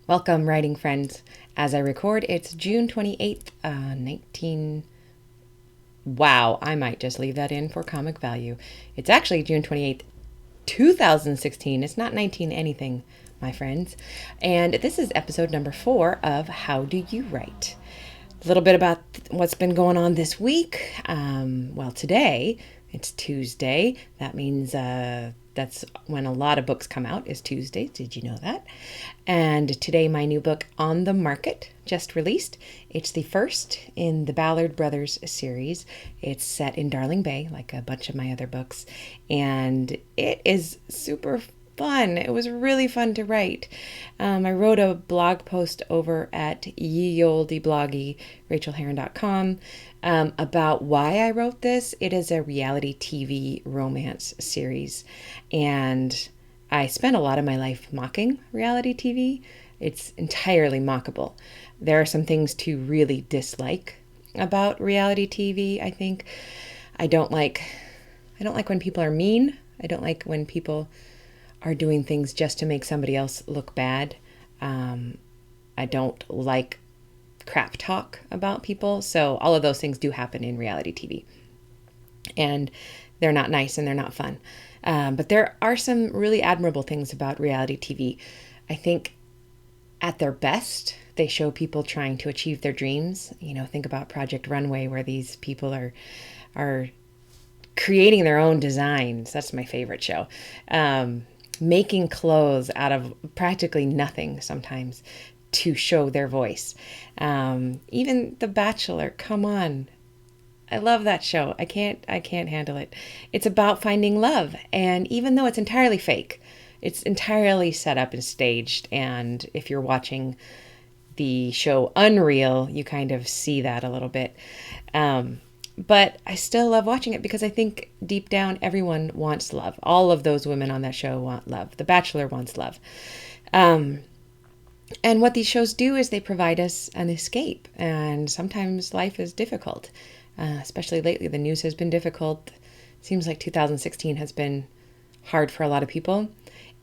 Welcome, writing friends. As I record, it's June 28th, Wow, I might just leave that in for comic value. It's actually June 28th, 2016. It's not 19 anything, my friends. And this is episode number 4 of How Do You Write? A little bit about what's been going on this week. Today, it's Tuesday. That means that's when a lot of books come out, is Tuesdays. Did you know that? And today, my new book, On the Market, just released. It's the first in the Ballard Brothers series. It's set in Darling Bay, like a bunch of my other books. And it is super fun. It was really fun to write. I wrote a blog post over at ye olde bloggy, RachelHerron.com, about why I wrote this. It is a reality TV romance series, and I spent a lot of my life mocking reality TV. It's entirely mockable. There are some things to really dislike about reality TV, I think. I don't like when people are mean. I don't like when people are doing things just to make somebody else look bad. I don't like crap talk about people. So all of those things do happen in reality TV. And they're not nice and they're not fun. But there are some really admirable things about reality TV. I think at their best, they show people trying to achieve their dreams. You know, think about Project Runway, where these people are creating their own designs. That's my favorite show. Making clothes out of practically nothing sometimes to show their voice. Even The Bachelor, come on. I love that show. I can't handle it. It's about finding love. And even though it's entirely fake, it's entirely set up and staged. And if you're watching the show Unreal, you kind of see that a little bit. But I still love watching it because I think deep down everyone wants love. All of those women on that show want love. The Bachelor wants love. And what these shows do is they provide us an escape. And sometimes life is difficult, especially lately. The news has been difficult. Seems like 2016 has been hard for a lot of people.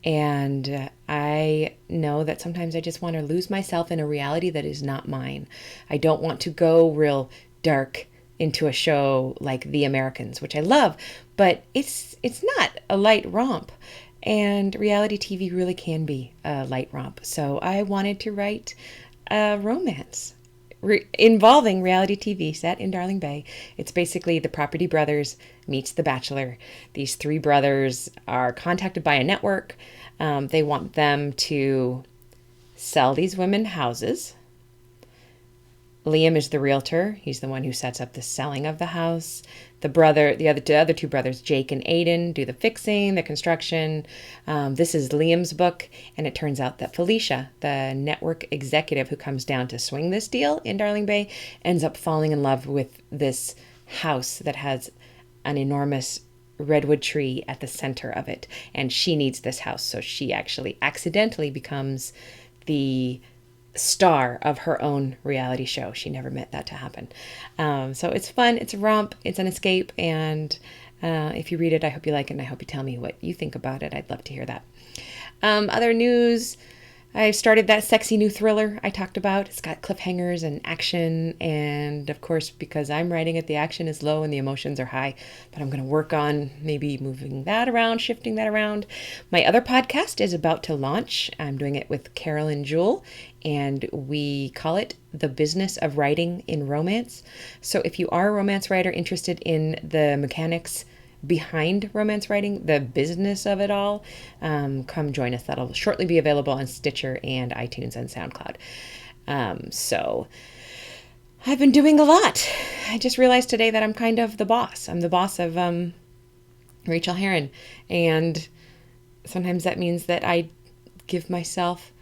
And I know that sometimes I just want to lose myself in a reality that is not mine. I don't want to go real dark into a show like The Americans, which I love, but it's not a light romp. And reality TV really can be a light romp. So I wanted to write a romance involving reality TV set in Darling Bay. It's basically the Property Brothers meets The Bachelor. These 3 brothers are contacted by a network. They want them to sell these women houses. Liam is the realtor. He's the one who sets up the selling of the house. The other 2 brothers, Jake and Aiden, do the fixing, the construction. This is Liam's book, and it turns out that Felicia, the network executive who comes down to swing this deal in Darling Bay, ends up falling in love with this house that has an enormous redwood tree at the center of it, and she needs this house, so she actually accidentally becomes the star of her own reality show. She never meant that to happen. So it's fun, it's a romp, it's an escape, and if you read it, I hope you like it, and I hope you tell me what you think about it. I'd love to hear that. Other news, I started that sexy new thriller I talked about. It's got cliffhangers and action, and of course, because I'm writing it, the action is low and the emotions are high, but I'm going to work on maybe moving that around, shifting that around. My other podcast is about to launch. I'm doing it with Carol and Jewel, and we call it The Business of Writing in Romance. So if you are a romance writer interested in the mechanics behind romance writing, the business of it all, come join us. That'll shortly be available on Stitcher and iTunes and SoundCloud. So I've been doing a lot. I just realized today that I'm kind of the boss. I'm the boss of Rachael Herron, and sometimes that means that I give myself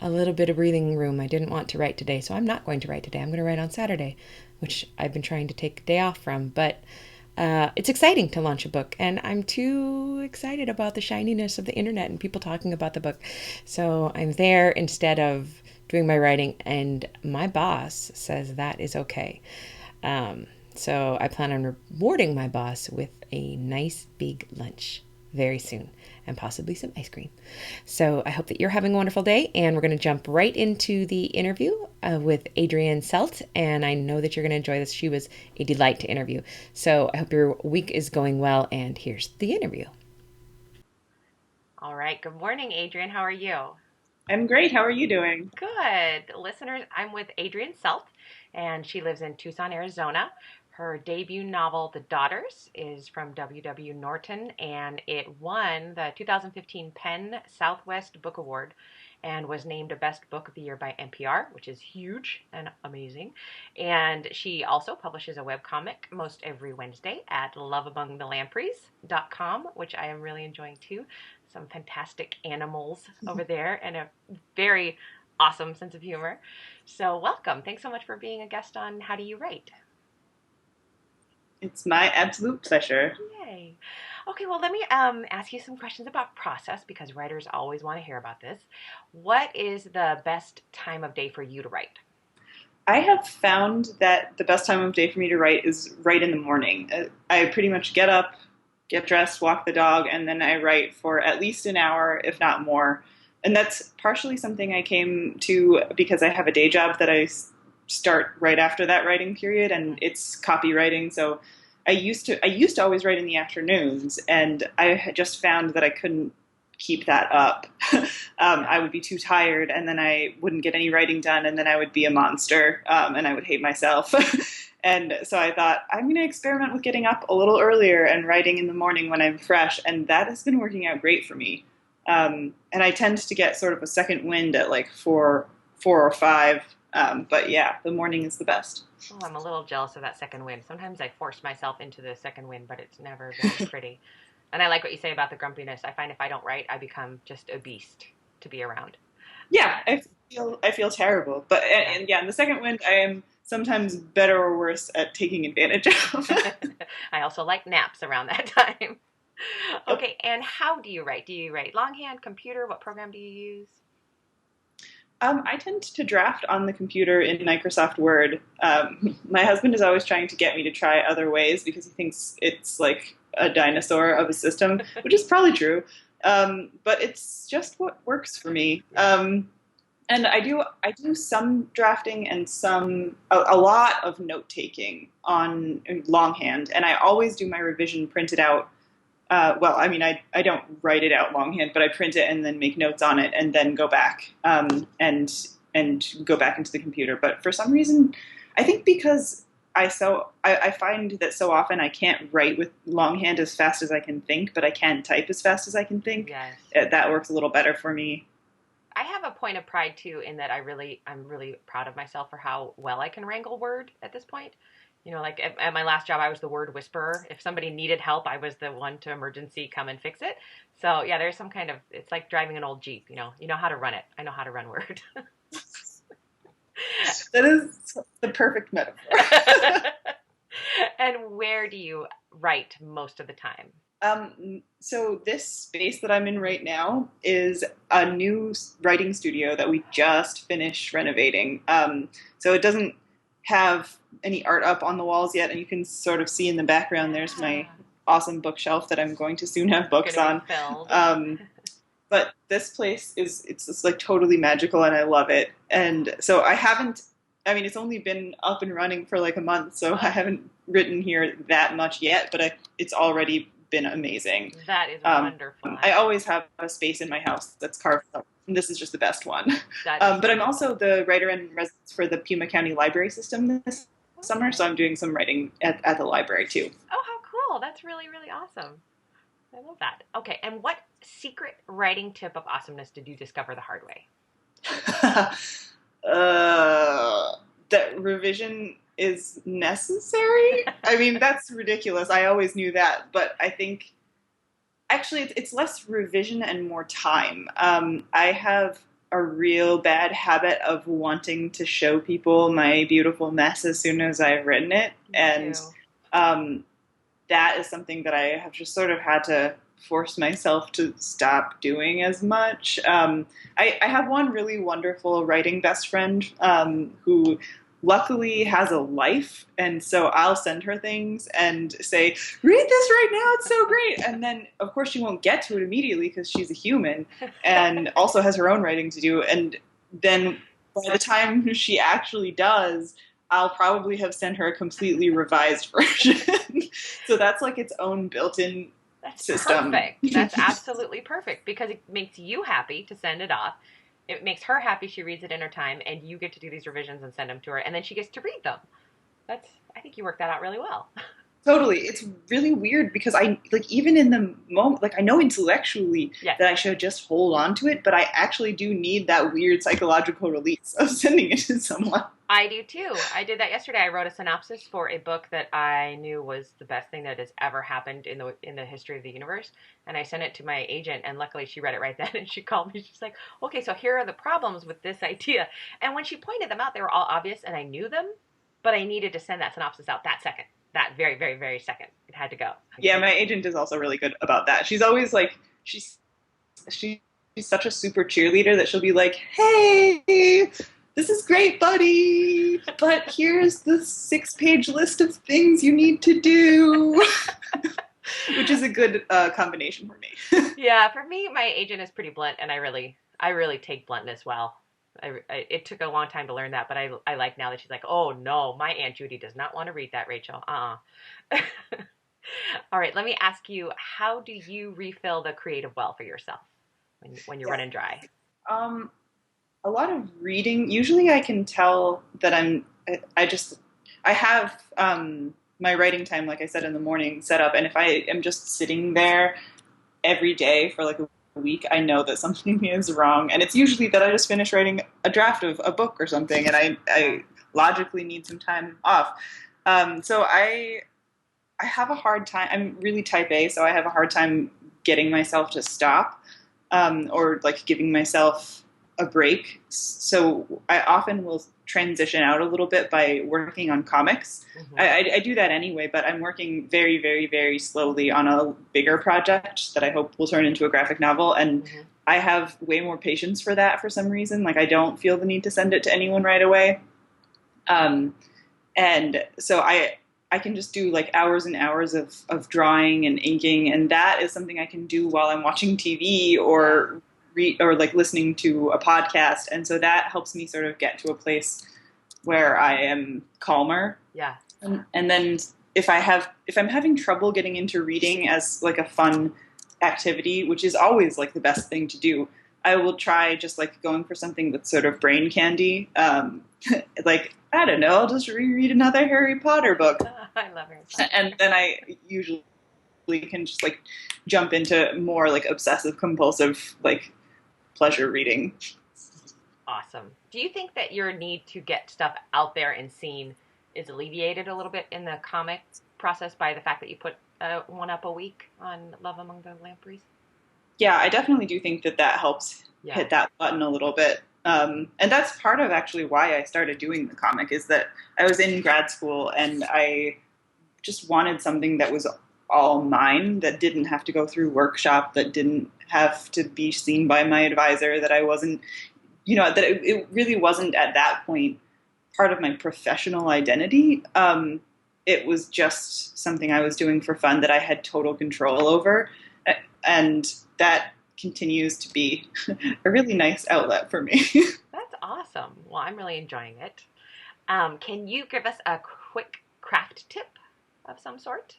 a little bit of breathing room. I didn't want to write today, so I'm not going to write today. I'm going to write on Saturday, which I've been trying to take a day off from, but it's exciting to launch a book, and I'm too excited about the shininess of the internet and people talking about the book. So I'm there instead of doing my writing, and my boss says that is okay. So I plan on rewarding my boss with a nice big lunch. very soon, and possibly some ice cream. So I hope that you're having a wonderful day, and we're going to jump right into the interview with Adrienne Celt, and I know that you're going to enjoy this. She was a delight to interview. So I hope your week is going well, and here's the interview. All right. Good morning, Adrienne. How are you? I'm great. How are you doing? Good. Listeners, I'm with Adrienne Celt, and she lives in Tucson, Arizona. Her debut novel, The Daughters, is from WW Norton, and it won the 2015 Penn Southwest Book Award and was named a Best Book of the Year by NPR, which is huge and amazing. And she also publishes a webcomic most every Wednesday at loveamongthelampreys.com, which I am really enjoying too. Some fantastic animals over there and a very awesome sense of humor. So welcome. Thanks so much for being a guest on How Do You Write? It's my absolute pleasure. Yay. Okay, well, let me ask you some questions about process because writers always want to hear about this. What is the best time of day for you to write? I have found that the best time of day for me to write is right in the morning. I pretty much get up, get dressed, walk the dog, and then I write for at least an hour, if not more. And that's partially something I came to because I have a day job that start right after that writing period, and it's copywriting. So I used to always write in the afternoons, and I had just found that I couldn't keep that up. I would be too tired, and then I wouldn't get any writing done, and then I would be a monster, and I would hate myself. And so I thought, I'm going to experiment with getting up a little earlier and writing in the morning when I'm fresh, and that has been working out great for me. And I tend to get sort of a second wind at like four or five. But yeah, the morning is the best. Oh, I'm a little jealous of that second wind. Sometimes I force myself into the second wind, but it's never very pretty. And I like what you say about the grumpiness. I find if I don't write, I become just a beast to be around. Yeah, I feel terrible. But Yeah. and yeah, in the second wind, I am sometimes better or worse at taking advantage of. I also like naps around that time. Yep. Okay, and how do you write? Do you write longhand, computer? What program do you use? I tend to draft on the computer in Microsoft Word. My husband is always trying to get me to try other ways because he thinks it's like a dinosaur of a system, which is probably true. But it's just what works for me. And I do some drafting and a lot of note taking on longhand, and I always do my revision printed out. Well, I mean, I don't write it out longhand, but I print it and then make notes on it and then go back and go back into the computer. But for some reason, I think because I find that so often I can't write with longhand as fast as I can think, but I can type as fast as I can think. Yes. That works a little better for me. I have a point of pride too in that I'm really proud of myself for how well I can wrangle word at this point. You know, like at my last job, I was the word whisperer. If somebody needed help, I was the one to emergency come and fix it. So yeah, there's some kind of, it's like driving an old Jeep, you know how to run it. I know how to run word. That is the perfect metaphor. And where do you write most of the time? So this space that I'm in right now is a new writing studio that we just finished renovating. So it doesn't have any art up on the walls yet, and you can sort of see in the background there's my Ah, awesome bookshelf that I'm going to soon have books gonna on. be filled. But this place it's just like totally magical, and I love it. And so I haven't. I mean, it's only been up and running for like a month, so I haven't written here that much yet. But it's already been amazing. That is Um, wonderful. I always have a space in my house that's carved up, and this is just the best one. That is But I'm wonderful. also the writer in residence for the Pima County Library System this summer, Okay. so I'm doing some writing at the library too. Oh, how cool. That's really, really awesome. I love that. Okay, and what secret writing tip of awesomeness did you discover the hard way? uh, that revision is necessary. I mean, that's ridiculous. I always knew that, but I think actually it's less revision and more time. I have a real bad habit of wanting to show people my beautiful mess as soon as I've written it, Me and too. um, that is something that I have just sort of had to force myself to stop doing as much. I have one really wonderful writing best friend who luckily has a life, and so I'll send her things and say, read this right now, it's so great. And then of course she won't get to it immediately because she's a human and also has her own writing to do. And then by the time she actually does, I'll probably have sent her a completely revised version. So that's like its own built-in system. Perfect. That's absolutely perfect, because it makes you happy to send it off. It makes her happy. She reads it in her time, and you get to do these revisions and send them to her, and then she gets to read them. I think you worked that out really well. Totally. It's really weird because I, like, even in the moment, like, I know intellectually Yes. that I should just hold on to it, but I actually do need that weird psychological release of sending it to someone. I do too. I did that yesterday. I wrote a synopsis for a book that I knew was the best thing that has ever happened in the history of the universe, and I sent it to my agent, and luckily she read it right then, and she called me. She's like, okay, so here are the problems with this idea. And when she pointed them out, they were all obvious, and I knew them, but I needed to send that synopsis out that second. That very, very, very second. It had to go. Yeah, my agent is also really good about that. She's always like, she's such a super cheerleader that she'll be like, hey, this is great, buddy, but here's the 6-page list of things you need to do. Which is a good combination for me. Yeah, for me, my agent is pretty blunt, and I really take bluntness well. It took a long time to learn that, but I like now that she's like, oh no, my Aunt Judy does not want to read that, Rachel. All right, let me ask you, how do you refill the creative well for yourself when you're running dry? A lot of reading. Usually I can tell that I have my writing time, like I said, in the morning set up, and if I am just sitting there every day for like a week, I know that something is wrong, and it's usually that I just finished writing a draft of a book or something, and I logically need some time off. So I have a hard time. I'm really type A, so I have a hard time getting myself to stop, or like giving myself a break. So I often will transition out a little bit by working on comics. Mm-hmm. I do that anyway, but I'm working very, very, very slowly on a bigger project that I hope will turn into a graphic novel. And mm-hmm. I have way more patience for that for some reason. Like, I don't feel the need to send it to anyone right away. And so I can just do like hours and hours of drawing and inking. And that is something I can do while I'm watching TV or or like listening to a podcast. And so that helps me sort of get to a place where I am calmer. Yeah. And then if I'm having trouble getting into reading as like a fun activity, which is always like the best thing to do, I will try just like going for something that's sort of brain candy. Like, I don't know, I'll just reread another Harry Potter book. I love Harry Potter. And then I usually can just like jump into more like obsessive compulsive like pleasure reading. Awesome. Do you think that your need to get stuff out there and seen is alleviated a little bit in the comic process by the fact that you put one up a week on Love Among the Lampreys? Yeah, I definitely do think that helps hit that button a little bit. And that's part of actually why I started doing the comic, is that I was in grad school and I just wanted something that was all mine, that didn't have to go through workshop, that didn't have to be seen by my advisor, that I wasn't, that it really wasn't at that point part of my professional identity. It was just something I was doing for fun that I had total control over. And that continues to be a really nice outlet for me. That's awesome. Well, I'm really enjoying it. Can you give us a quick craft tip of some sort?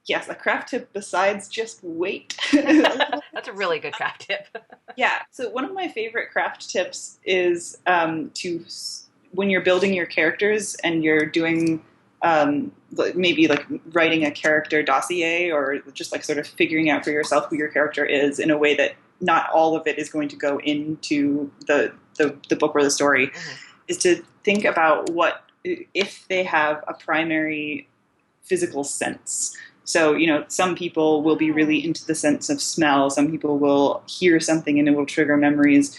Yes, a craft tip besides just wait. That's a really good craft tip. Yeah. So one of my favorite craft tips is when you're building your characters and you're doing maybe like writing a character dossier, or just like sort of figuring out for yourself who your character is in a way that not all of it is going to go into the book or the story, mm-hmm. is to think about what if they have a primary physical sense. So, some people will be really into the sense of smell. Some people will hear something and it will trigger memories.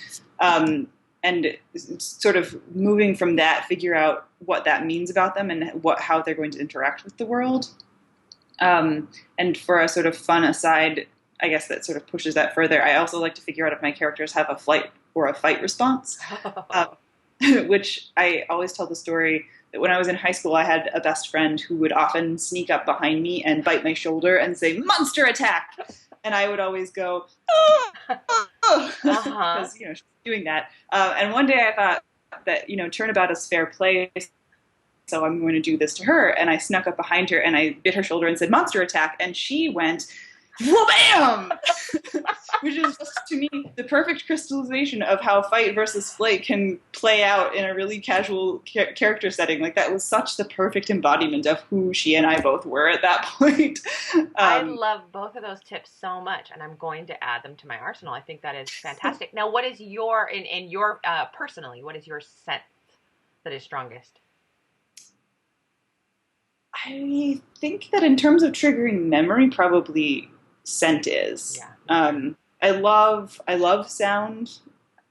And sort of moving from that, figure out what that means about them and how they're going to interact with the world. And for a sort of fun aside, I guess that sort of pushes that further, I also like to figure out if my characters have a flight or a fight response. which I always tell the story that when I was in high school, I had a best friend who would often sneak up behind me and bite my shoulder and say, "Monster attack!" And I would always go, "Oh, oh," Uh-huh. because, she's doing that. And one day I thought that, turnabout is fair play. So I'm going to do this to her. And I snuck up behind her and I bit her shoulder and said, "Monster attack." And she went, "Wha-bam!" Which is just, to me, the perfect crystallization of how fight versus flight can play out in a really casual character setting. Like, that was such the perfect embodiment of who she and I both were at that point. I love both of those tips so much, and I'm going to add them to my arsenal. I think that is fantastic. Now, what is your, in your, personally, what is your scent that is strongest? I think that in terms of triggering memory, probably scent is. Yeah. I love sound.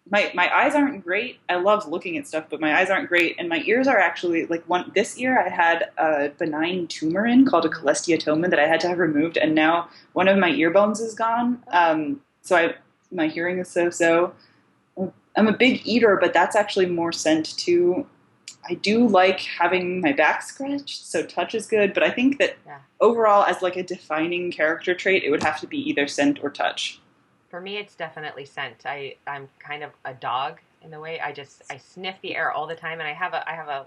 My eyes aren't great. I love looking at stuff, but my eyes aren't great, and my ears are actually like one. This year, I had a benign tumor called a cholesteatoma that I had to have removed, and now one of my ear bones is gone. So my hearing is so. I'm a big eater, but that's actually more scent too. I do like having my back scratched, so touch is good. But I think that overall, as like a defining character trait, it would have to be either scent or touch. For me, it's definitely scent. I'm kind of a dog in the way. I sniff the air all the time, and I have a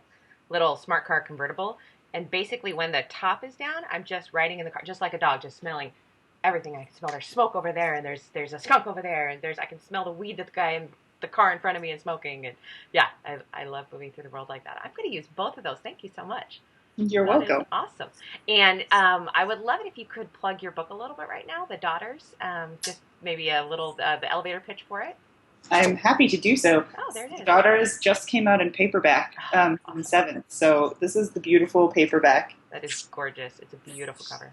little smart car convertible. And basically, when the top is down, I'm just riding in the car, just like a dog, just smelling everything. I can smell there's smoke over there, and there's a skunk over there, and I can smell the weed that the guy in the car in front of me is smoking. And yeah, I love moving through the world like that. I'm going to use both of those. Thank you so much. You're That is welcome. awesome. And I would love it if you could plug your book a little bit right now, The Daughters. Just maybe a little, the elevator pitch for it. I'm happy to do so. Oh, there it is. Daughters just came out in paperback on the 7th, so this is the beautiful paperback. That is gorgeous. It's a beautiful cover.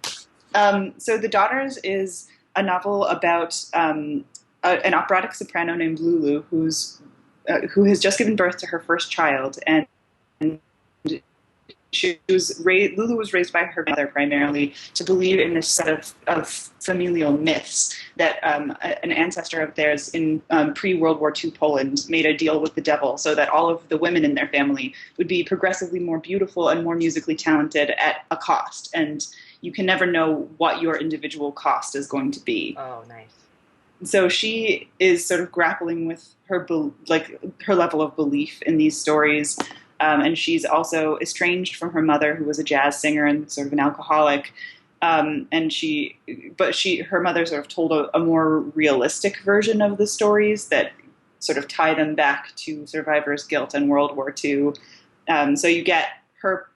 So The Daughters is a novel about an operatic soprano named Lulu who has just given birth to her first child, and Lulu was raised by her mother primarily to believe in this set of familial myths that an ancestor of theirs in pre-World War II Poland made a deal with the devil so that all of the women in their family would be progressively more beautiful and more musically talented at a cost. And you can never know what your individual cost is going to be. Oh, nice. So she is sort of grappling with her level of belief in these stories. And she's also estranged from her mother, who was a jazz singer and sort of an alcoholic. Her mother sort of told a more realistic version of the stories that sort of tie them back to survivors' guilt and World War II. So you get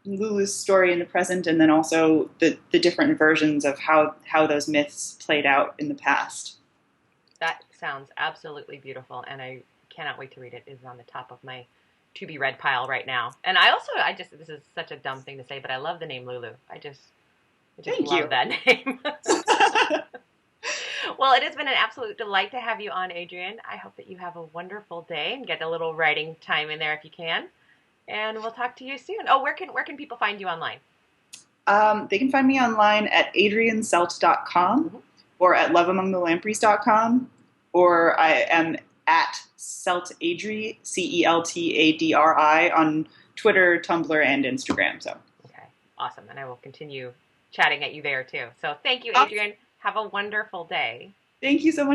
Lulu's story in the present, and then also the different versions of how those myths played out in the past. That sounds absolutely beautiful, and I cannot wait to read it. It is on the top of my to be read pile right now. And this is such a dumb thing to say, but I love the name Lulu. I just Thank love you. that name. Well, it has been an absolute delight to have you on, Adrienne. I hope that you have a wonderful day and get a little writing time in there if you can. And we'll talk to you soon. Oh, where can people find you online? They can find me online at adriencelt.com or at loveamongthelampreys.com, or I am at Celtadri, CELTADRI, on Twitter, Tumblr, and Instagram. So okay, awesome, and I will continue chatting at you there too. So thank you, Adrienne. Have a wonderful day. Thank you so much.